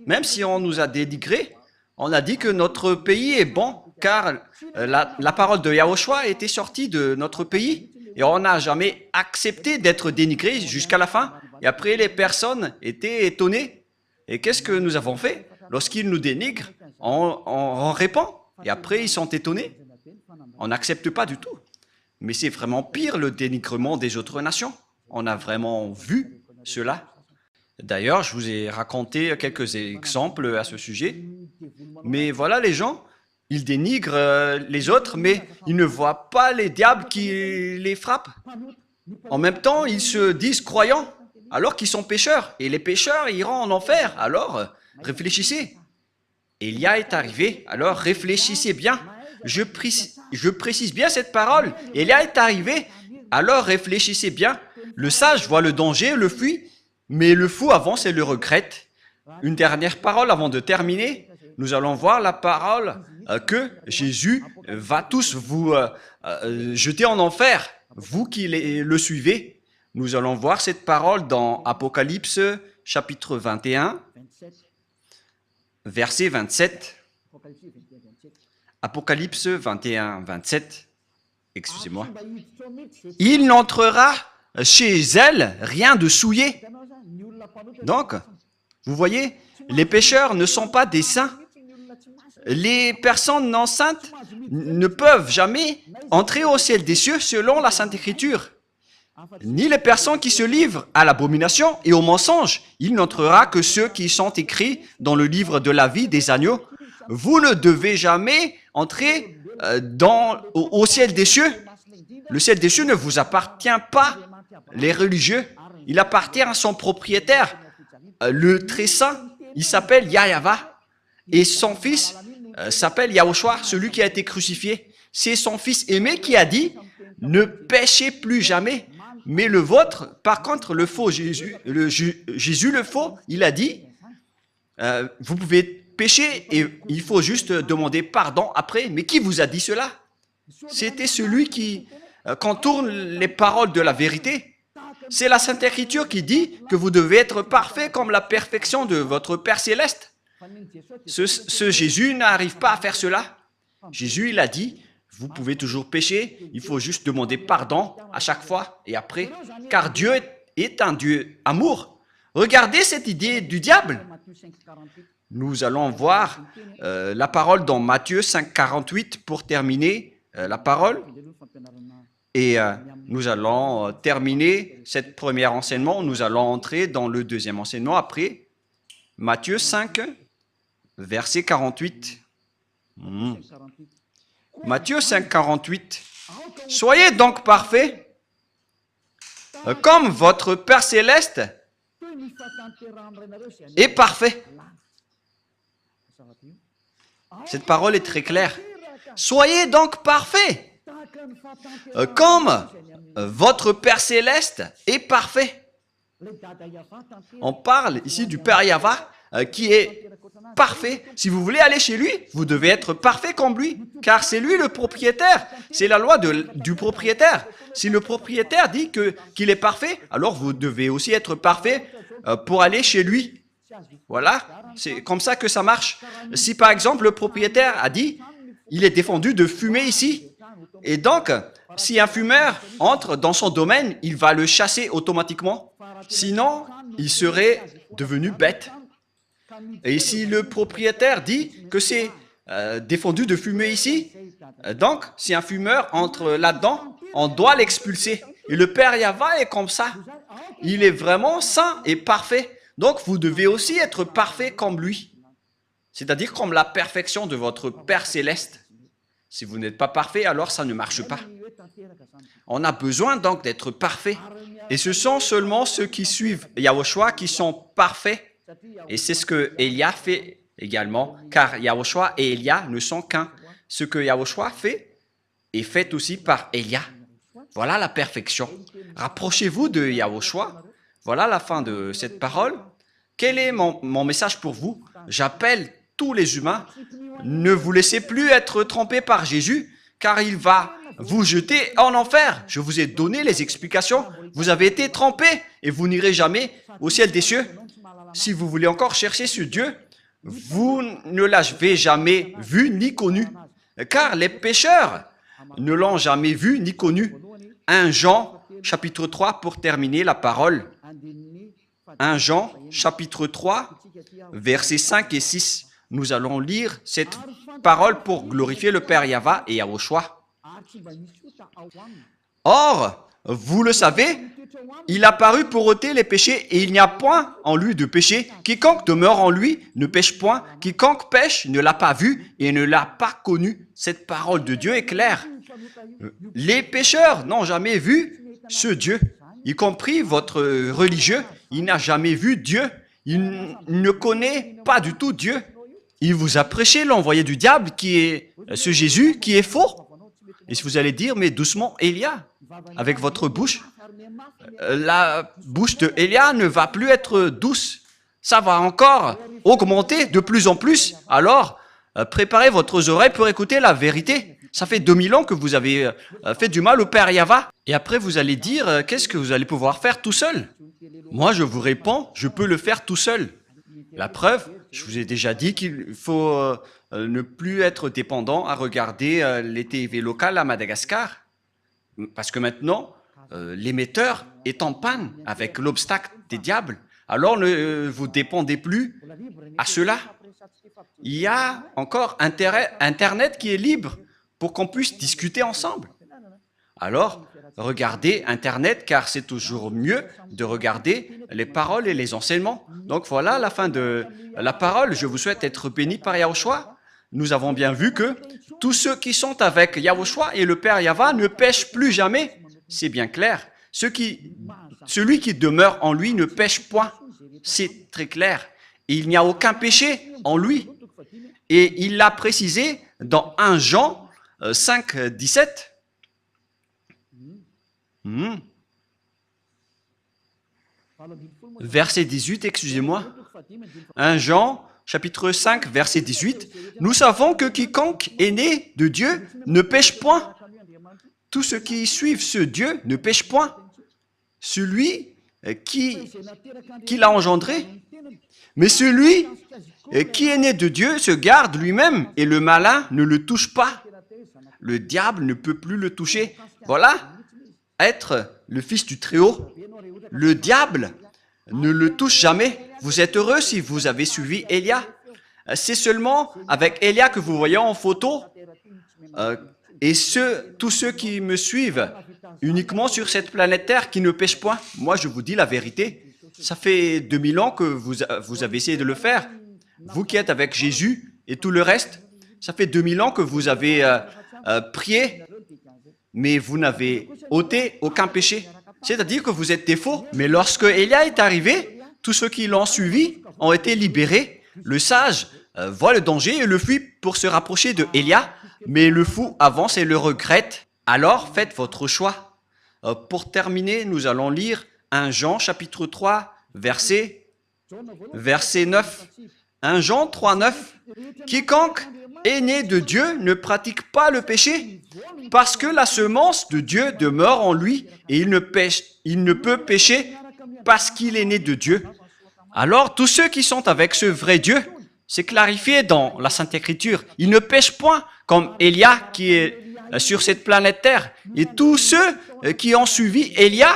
Même si on nous a dénigrés, on a dit que notre pays est bon, car la parole de Yahushua était sortie de notre pays. Et on n'a jamais accepté d'être dénigré jusqu'à la fin. Et après, les personnes étaient étonnées. Et qu'est-ce que nous avons fait? Lorsqu'ils nous dénigrent, on répond. Et après, ils sont étonnés. On n'accepte pas du tout. Mais c'est vraiment pire le dénigrement des autres nations. On a vraiment vu cela. D'ailleurs, je vous ai raconté quelques exemples à ce sujet. Mais voilà, les gens, ils dénigrent les autres, mais ils ne voient pas les diables qui les frappent. En même temps, ils se disent croyants, alors qu'ils sont pécheurs. Et les pécheurs iront en enfer. Alors, réfléchissez. Élia est arrivé, alors réfléchissez bien. Je précise bien cette parole. Élia est arrivé, alors réfléchissez bien. Le sage voit le danger, le fuit, mais le fou avance et le regrette. Une dernière parole avant de terminer. Nous allons voir la parole que Jésus va tous vous jeter en enfer, vous qui le suivez. Nous allons voir cette parole dans Apocalypse chapitre 21, verset 27. Apocalypse 21, 27. Excusez-moi. Il n'entrera chez elle rien de souillé. Donc, vous voyez, les pécheurs ne sont pas des saints. Les personnes non saintes ne peuvent jamais entrer au ciel des cieux selon la Sainte Écriture. Ni les personnes qui se livrent à l'abomination et au mensonge. Il n'entrera que ceux qui sont écrits dans le livre de la vie des agneaux. Vous ne devez jamais entrer au ciel des cieux. Le ciel des cieux ne vous appartient pas, les religieux. Il appartient à son propriétaire, le très saint. Il s'appelle Yahava. Et son fils s'appelle Yahushua, celui qui a été crucifié. C'est son fils aimé qui a dit, ne péchez plus jamais. Mais le vôtre, par contre, le faux Jésus, Jésus le faux, il a dit, vous pouvez pécher et il faut juste demander pardon après. Mais qui vous a dit cela? C'était celui qui contourne les paroles de la vérité. C'est la Sainte Écriture qui dit que vous devez être parfait comme la perfection de votre Père Céleste. Ce Jésus n'arrive pas à faire cela. Jésus, il a dit, vous pouvez toujours pécher, il faut juste demander pardon à chaque fois et après, car Dieu est un Dieu amour. Regardez cette idée du diable. Nous allons voir la parole dans Matthieu 5, 48 pour terminer la parole. Et nous allons terminer cette première enseignement. Nous allons entrer dans le deuxième enseignement après. Matthieu 5, verset 48. Matthieu 5, 48. Soyez donc parfaits, comme votre Père Céleste est parfait. Cette parole est très claire. Soyez donc parfaits, comme votre Père Céleste est parfait. On parle ici du Père Yahva qui est parfait. Si vous voulez aller chez lui, vous devez être parfait comme lui, car c'est lui le propriétaire. C'est la loi du propriétaire. Si le propriétaire dit qu'il est parfait, alors vous devez aussi être parfait pour aller chez lui. Voilà, c'est comme ça que ça marche. Si par exemple le propriétaire a dit, il est défendu de fumer ici, et donc si un fumeur entre dans son domaine, il va le chasser automatiquement. Sinon, il serait devenu bête. Et si le propriétaire dit que c'est défendu de fumer ici, donc si un fumeur entre là-dedans, on doit l'expulser. Et le Père Yahva est comme ça. Il est vraiment saint et parfait. Donc vous devez aussi être parfait comme lui. C'est-à-dire comme la perfection de votre Père céleste. Si vous n'êtes pas parfait, alors ça ne marche pas. On a besoin donc d'être parfait. Et ce sont seulement ceux qui suivent Yahushua qui sont parfaits. Et c'est ce que Élia fait également, car Yahushua et Élia ne sont qu'un. Ce que Yahushua fait est fait aussi par Élia. Voilà la perfection. Rapprochez-vous de Yahushua. Voilà la fin de cette parole. Quel est mon message pour vous? J'appelle tous les humains. Ne vous laissez plus être trompés par Jésus, car il va vous jeter en enfer. Je vous ai donné les explications. Vous avez été trompés et vous n'irez jamais au ciel des cieux. Si vous voulez encore chercher ce Dieu, vous ne l'avez jamais vu ni connu, car les pécheurs ne l'ont jamais vu ni connu. 1 Jean, chapitre 3, pour terminer la parole. 1 Jean, chapitre 3, versets 5 et 6. Nous allons lire cette parole pour glorifier le Père Yahva et Yahushua. Or, vous le savez, il a paru pour ôter les péchés et il n'y a point en lui de péché. Quiconque demeure en lui ne pêche point. Quiconque pêche ne l'a pas vu et ne l'a pas connu. Cette parole de Dieu est claire. Les pécheurs n'ont jamais vu ce Dieu, y compris votre religieux. Il n'a jamais vu Dieu. Il ne connaît pas du tout Dieu. Il vous a prêché l'envoyé du diable qui est ce Jésus qui est faux. Et si vous allez dire, mais doucement, Élia, avec votre bouche, la bouche de Élia ne va plus être douce. Ça va encore augmenter de plus en plus. Alors, préparez votre oreille pour écouter la vérité. Ça fait 2000 ans que vous avez fait du mal au Père Yahva. Et après, vous allez dire, qu'est-ce que vous allez pouvoir faire tout seul? Moi, je vous réponds, je peux le faire tout seul. La preuve, je vous ai déjà dit qu'il faut ne plus être dépendant à regarder les TV locales à Madagascar. Parce que maintenant, l'émetteur est en panne avec l'obstacle des diables. Alors ne vous dépendez plus à cela. Il y a encore Internet qui est libre pour qu'on puisse discuter ensemble. Alors, regardez Internet car c'est toujours mieux de regarder les paroles et les enseignements. Donc voilà la fin de la parole. Je vous souhaite être bénis par Yahushua. Nous avons bien vu que tous ceux qui sont avec Yahushua et le Père Yahva ne pêchent plus jamais. C'est bien clair. Celui qui demeure en lui ne pêche point. C'est très clair. Il n'y a aucun péché en lui. Et il l'a précisé dans 1 Jean 5, 17. Verset 18, excusez-moi. 1 Jean, chapitre 5, verset 18. Nous savons que quiconque est né de Dieu ne pêche point. Tous ceux qui suivent ce Dieu ne pêchent point. Celui qui l'a engendré. Mais celui qui est né de Dieu se garde lui-même et le malin ne le touche pas. Le diable ne peut plus le toucher. Voilà, être le fils du Très-Haut. Le diable ne le touche jamais. Vous êtes heureux si vous avez suivi Élia. C'est seulement avec Élia que vous voyez en photo. Et tous ceux qui me suivent uniquement sur cette planète Terre qui ne pêchent point, moi je vous dis la vérité. Ça fait 2000 ans que vous avez essayé de le faire. Vous qui êtes avec Jésus et tout le reste, ça fait 2000 ans que vous avez prié, mais vous n'avez ôté aucun péché. C'est-à-dire que vous êtes des faux. Mais lorsque Élia est arrivé, tous ceux qui l'ont suivi ont été libérés. Le sage voit le danger et le fuit pour se rapprocher de Élia, mais le fou avance et le regrette. Alors faites votre choix. Pour terminer, nous allons lire 1 Jean chapitre 3, verset 9. 1 Jean 3, 9. Quiconque est né de Dieu ne pratique pas le péché, parce que la semence de Dieu demeure en lui et il ne peut pécher parce qu'il est né de Dieu. Alors, tous ceux qui sont avec ce vrai Dieu, c'est clarifié dans la Sainte Écriture, ils ne pêchent point comme Élia qui est sur cette planète Terre. Et tous ceux qui ont suivi Élia,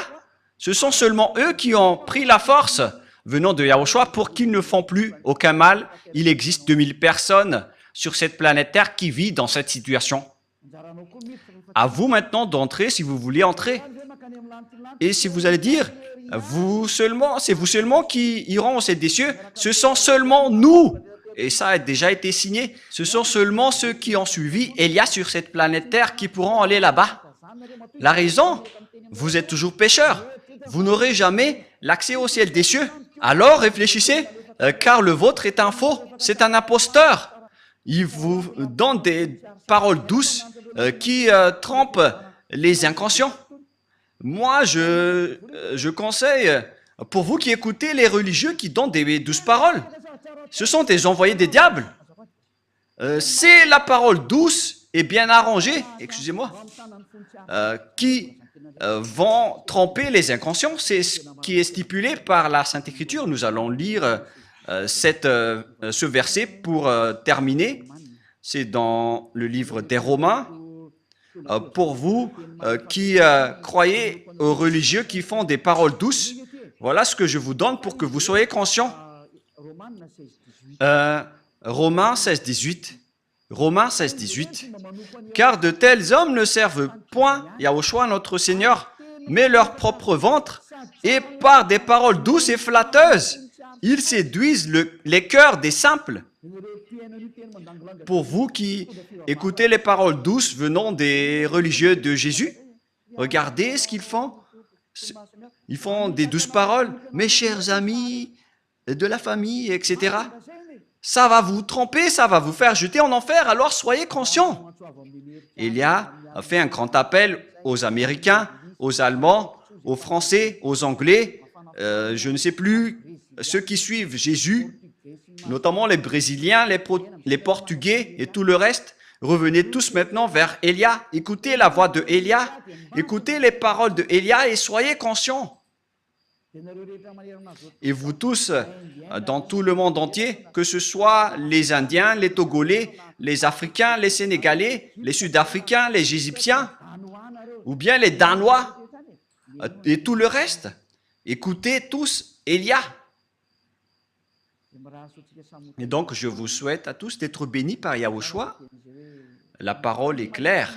ce sont seulement eux qui ont pris la force venant de Yahushua pour qu'ils ne font plus aucun mal. Il existe 2000 personnes sur cette planète Terre qui vivent dans cette situation. À vous maintenant d'entrer si vous voulez entrer. Et si vous allez dire, c'est vous seulement qui iront au ciel des cieux, ce sont seulement nous. Et ça a déjà été signé. Ce sont seulement ceux qui ont suivi Élia sur cette planète Terre qui pourront aller là-bas. La raison, vous êtes toujours pécheurs. Vous n'aurez jamais l'accès au ciel des cieux. Alors réfléchissez, car le vôtre est un faux, c'est un imposteur. Il vous donne des paroles douces qui trompent les inconscients. Moi, je conseille, pour vous qui écoutez les religieux qui donnent des douces paroles, ce sont des envoyés des diables. C'est la parole douce et bien arrangée, excusez-moi, qui vont tromper les inconscients. C'est ce qui est stipulé par la Sainte Écriture. Nous allons lire ce verset pour terminer. C'est dans le livre des Romains. Pour vous qui croyez aux religieux qui font des paroles douces, voilà ce que je vous donne pour que vous soyez conscients. Romains 16, 18. Romains 16, 18. Car de tels hommes ne servent point Yahushua notre Seigneur, mais leur propre ventre, et par des paroles douces et flatteuses, ils séduisent les cœurs des simples. Pour vous qui écoutez les paroles douces venant des religieux de Jésus, regardez ce qu'ils font. Ils font des douces paroles, mes chers amis, de la famille, etc. Ça va vous tromper, ça va vous faire jeter en enfer, alors soyez conscients. Élia a fait un grand appel aux Américains, aux Allemands, aux Français, aux Anglais, je ne sais plus, ceux qui suivent Jésus, notamment les Brésiliens, les Portugais et tout le reste. Revenez tous maintenant vers Élia. Écoutez la voix de Élia, écoutez les paroles de Élia et soyez conscients. Et vous tous, dans tout le monde entier, que ce soit les Indiens, les Togolais, les Africains, les Sénégalais, les Sud-Africains, les Égyptiens, ou bien les Danois, et tout le reste, écoutez tous Élia. Et donc, je vous souhaite à tous d'être bénis par Yahushua. La parole est claire.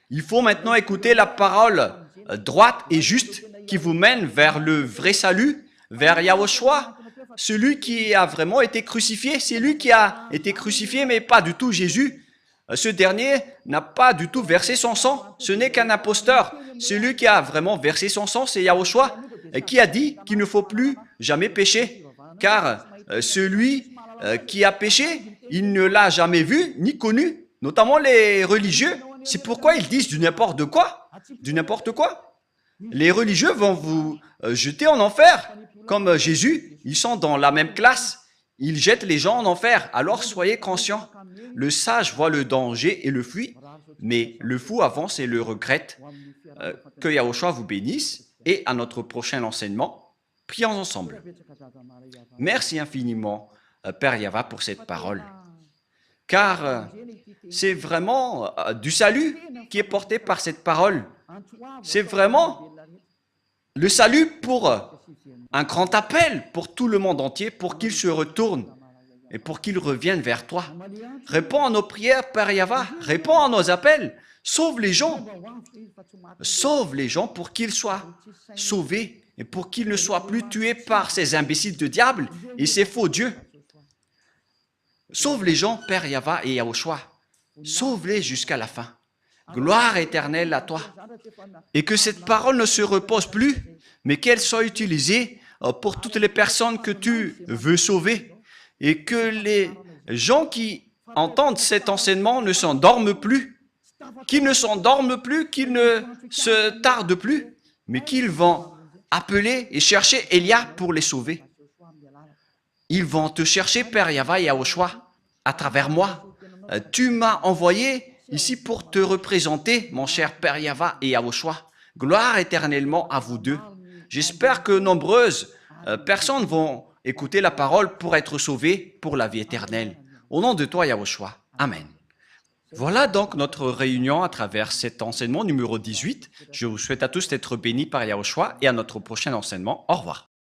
Il faut maintenant écouter la parole droite et juste qui vous mène vers le vrai salut, vers Yahushua, celui qui a vraiment été crucifié. C'est lui qui a été crucifié, mais pas du tout Jésus. Ce dernier n'a pas du tout versé son sang. Ce n'est qu'un imposteur. Celui qui a vraiment versé son sang, c'est Yahushua, qui a dit qu'il ne faut plus jamais pécher. Car celui qui a péché, il ne l'a jamais vu ni connu, notamment les religieux. C'est pourquoi ils disent du n'importe quoi. Du n'importe quoi. Les religieux vont vous jeter en enfer, comme Jésus. Ils sont dans la même classe. Ils jettent les gens en enfer. Alors soyez conscients. Le sage voit le danger et le fuit, mais le fou avance et le regrette. Que Yahushua vous bénisse. Et à notre prochain enseignement, prions ensemble. Merci infiniment, Père Yahva, pour cette parole. Car c'est vraiment du salut qui est porté par cette parole. C'est vraiment le salut pour un grand appel pour tout le monde entier, pour qu'ils se retournent et pour qu'ils reviennent vers toi. Réponds à nos prières, Père Yahva. Réponds à nos appels. Sauve les gens. Sauve les gens pour qu'ils soient sauvés et pour qu'ils ne soient plus tués par ces imbéciles de diable et ces faux dieux. Sauve les gens, Père Yahva et Yahushua. Sauve-les jusqu'à la fin. Gloire éternelle à toi. Et que cette parole ne se repose plus, mais qu'elle soit utilisée pour toutes les personnes que tu veux sauver. Et que les gens qui entendent cet enseignement ne s'endorment plus. Qu'ils ne s'endorment plus, qu'ils ne se tardent plus, mais qu'ils vont appeler et chercher Elia pour les sauver. Ils vont te chercher, Père Yahva et Yahushua, à travers moi. Tu m'as envoyé ici pour te représenter, mon cher Père Yahva et Yahushua. Gloire éternellement à vous deux. J'espère que nombreuses personnes vont écouter la parole pour être sauvées pour la vie éternelle. Au nom de toi, Yahushua. Amen. Voilà donc notre réunion à travers cet enseignement numéro 18. Je vous souhaite à tous d'être bénis par Yahushua et à notre prochain enseignement. Au revoir.